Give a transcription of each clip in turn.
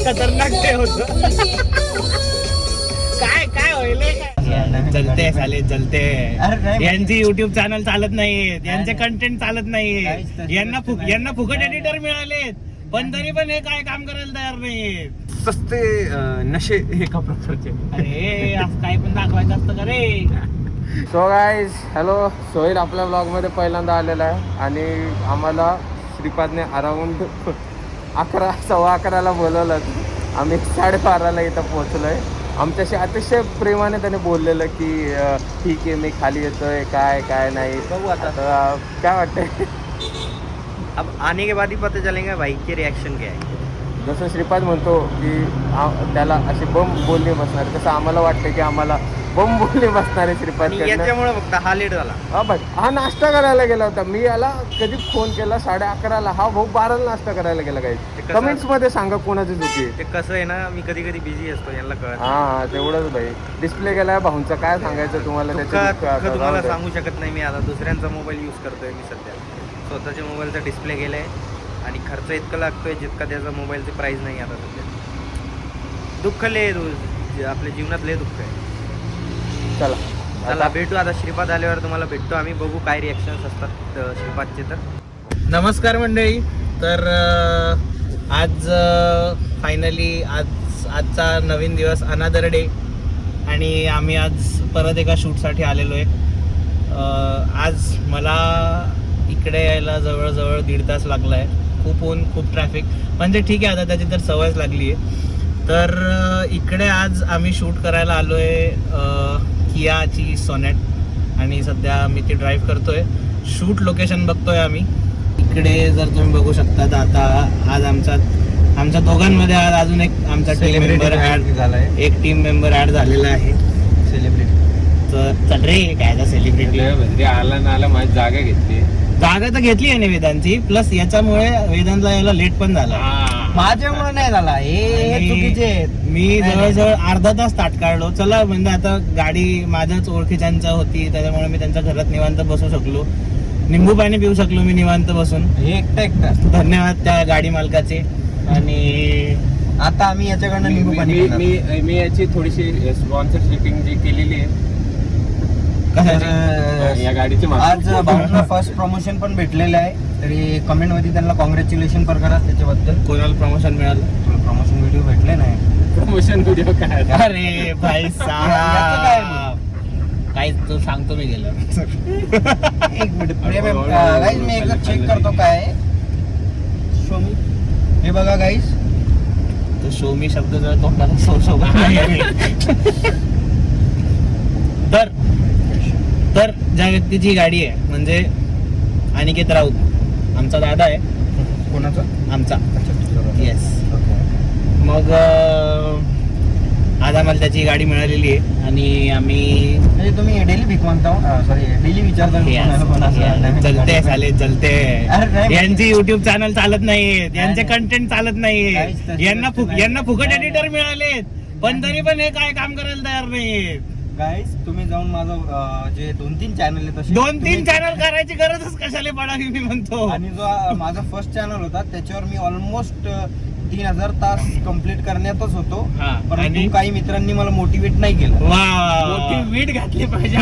खतरनाक ते होत. काय काय होईल चलते साले चलते. यांची युट्यूब चॅनल चालत नाहीत, यांचे कंटेंट चालत नाहीये, यांना फुकट एडिटर मिळालेत पण तरी पण हे काय काम करायला तयार नाहीत. सस्ते नशे एका प्रकारचे. अरे असं काय पण दाखवायचं असतं का रे. सो गाईज हॅलो, सोहेल आपल्या ब्लॉगमध्ये पहिल्यांदा आलेला आहे आणि आम्हाला श्रीपादने अराऊंड 11:15 बोलवलं. आम्ही 12:30 इथं पोहोचलो आहे. आमच्याशी अतिशय प्रेमाने त्याने बोललेलं की ठीक आहे मी खाली येतोय, काय काय नाही बघू आता काय वाटतंय. अब आने के बाद ही पता चलेगा भाई की रिएक्शन क्या है. जसं श्रीपाद म्हणतो की त्याला अशी बम बोलणी बसणार, तसं आम्हाला वाटतं की आम्हाला बम बोलणी बसणार आहे श्रीपाद. याच्यामुळे फक्त हा लेट झाला. हा भाई, हा नाश्ता करायला गेला होता. मी याला कधी फोन केला 11:30, हा भाऊ 12ला नाश्ता करायला गेला. काही कमेंट्स मध्ये सांगा कोणाची चुकी आहे. ते कसं आहे ना, मी कधी कधी बिझी असतो, यांना कळत. हा तेवढंच भाई. डिस्प्ले गेलाय भाऊंचा, काय सांगायचं तुम्हाला त्याचं तुम्हाला सांगू शकत नाही. मी आता दुसऱ्यांचा मोबाईल यूज करतोय. मी सध्या स्वतःच्या मोबाईलचा डिस्प्ले गेलाय आणि खर्च इतका लागतोय जितका त्याचा मोबाईलची प्राइस नाही आता सध्या. दुःख आपल्या जीवनात लय दुःख आहे. चला भेटू आता. श्रीपाद आल्यावर तुम्हाला भेटतो आम्ही, बघू काय रिॲक्शन्स असतात श्रीपादचे. तर नमस्कार मंडळी. तर आज फायनली आजचा नवीन दिवस, अनादर डे, आणि आम्ही आज परत एका शूटसाठी आलेलो आहे. आज मला इकडे यायला जवळजवळ 1.5 तास लागला आहे. खूप ऊन, खूप ट्रॅफिक, म्हणजे ठीक आहे आता त्याची तर सवयच लागली आहे. तर इकडे आज आम्ही शूट करायला आलो आहे कियाची सोनेट, आणि सध्या मी ती ड्राईव्ह करतोय. शूट लोकेशन बघतोय आम्ही. इकडे जर तुम्ही बघू शकता तर आता आज आमच्या दोघांमध्ये आज अजून एक आमचा टीम मेंबर ऍड झालाय. एक टीम मेंबर ऍड झालेला आहे, सेलिब्रिटी. तर चल रे, काय सेलिब्रिटी आला ना आला माझी जागा घेतली. जागा तर घेतली आहे वेदांची, प्लस याच्यामुळे वेदांतला यायला लेट पण झाला. माझ्यामुळे नाही झाला, हे चुकीचे. मी जवळजवळ अर्धा तास ताट काढलो. चला म्हणजे आता गाडी माझ्याच ओळखीच्यांच्या होती, त्याच्यामुळे मी त्यांच्या घरात निवांत बसू शकलो. निंबू पाणी पिऊ शकलो मी निवांत बसून. हे एकटा धन्यवाद त्या गाडी मालकाचे. आणि आता आम्ही याच्याकडनं निंबू पाणी मी याची थोडीशी स्पॉन्सरशिपिंग जी केलेली आहे या गाडीची. आज भाऊंना फर्स्ट प्रमोशन पण भेटलेलं आहे, तरी कमेंट मध्ये त्यांना कॉंग्रॅच्युलेशन पण करा त्याच्याबद्दल. कोणाला प्रमोशन मिळालं? तुला प्रमोशन व्हिडिओ भेटले नाही. प्रमोशन व्हिडिओ काय? अरे भाई साहेब, काय तू सांगतो मी गेलो. एक मिनिट गाईज, मी एकदा चेक करतो काय शो मी. हे बघा गाईज, तो शो मी शब्द जर तोंडाला तर ज्या व्यक्तीची गाडी आहे म्हणजे अनिकेत राऊत, आमचा दादा आहे. कोणाचा? आमचा. येस. मग आज आम्हाला त्याची गाडी मिळालेली आहे आणि आम्ही म्हणजे तुम्ही डेली भीक मागता, सॉरी डेली विचारता. चलते साले चलते. यांची युट्यूब चॅनल चालत नाहीये, यांचे कंटेंट चालत नाहीये, यांना फुकट एडिटर मिळालेत पण तरी पण हे काय काम करायला तयार नाहीये. गाईज तुम्ही जाऊन माझं जे 2-3 चॅनल आहेत, 2-3 चॅनल करायची गरजच कशाला पडावी मी म्हणतो. आणि जो माझा फर्स्ट चॅनल होता त्याच्यावर मी ऑलमोस्ट 3000 तास कंप्लीट करण्यातच होतो. परंतु काही मित्रांनी मला मोटिवेट नाही केलं. मोटिवेट घातली पाहिजे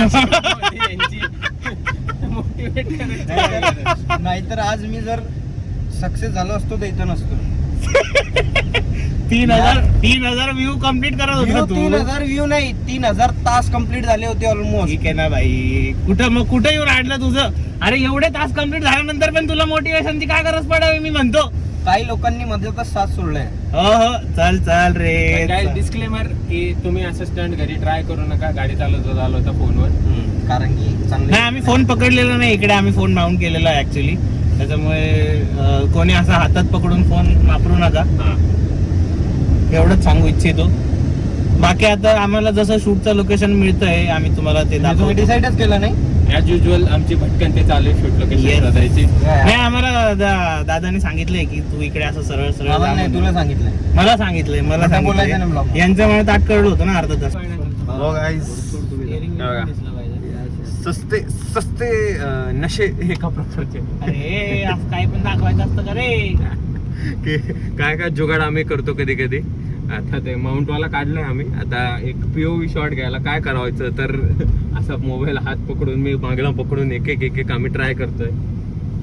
नाहीतर आज मी जर सक्सेस झालो असतो तर इथं नसतो. 3000 व्ह्यू कम्प्लीट करत होता तू. 3000 व्ह्यू नाही, 3000 तास कम्प्लीट झाले होते ऑलमोस्ट. ठीक आहे ना भाई, कुठं येऊन आणलं तुझं. अरे एवढे तास कम्प्लीट झाल्यानंतर पण तुला मोटिवेशनची काय गरज पडावी मी म्हणतो. काही लोकांनी मध्येच साथ सोडलाय. हो चल रे. डिस्क्लेमर की तुम्ही असं स्टंट घरी ट्राय करू नका गाडी चालवता फोनवर, कारण की नाही आम्ही फोन पकडलेला नाही इकडे, आम्ही फोन माउंट केलेला आहे ऍक्च्युली. त्याच्यामुळे कोणी असा हातात पकडून फोन वापरू नका, एवढंच सांगू इच्छितो. बाकी आता आम्हाला जसं शूटचं लोकेशन मिळतंय आम्ही तुम्हाला ते दाखवू. डिसाइडच केलं नाही. ॲज युजल आमची भटकन ते चालू आहे शूट लोकेशन शोधायची. नाही आम्हाला दादाने सांगितलंय की तू इकडे असं सरळ नाही, तुला सांगितलंय. मला सांगितलंय यांच्यामुळे ताट कळलं होतं ना अर्धा तास. सस्ते नशे एका प्रकारचे. अरे असं काय पण दाखवायचं असतं का रे. काय जुगाड आम्ही करतो कधी कधी. आता ते माउंटवाला काढलंय आम्ही. आता एक POV शॉट घ्यायला काय करायचं तर असा मोबाईल हात पकडून मी मागला पकडून एक एक आम्ही ट्राय करतोय.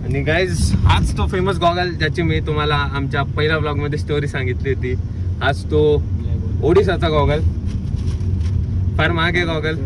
आणि गाईज हाच तो फेमस गॉगल ज्याची मी तुम्हाला आमच्या पहिल्या ब्लॉग मध्ये स्टोरी सांगितली होती. हाच तो ओडिसाचा गॉगल, फार महाग आहे गॉगल.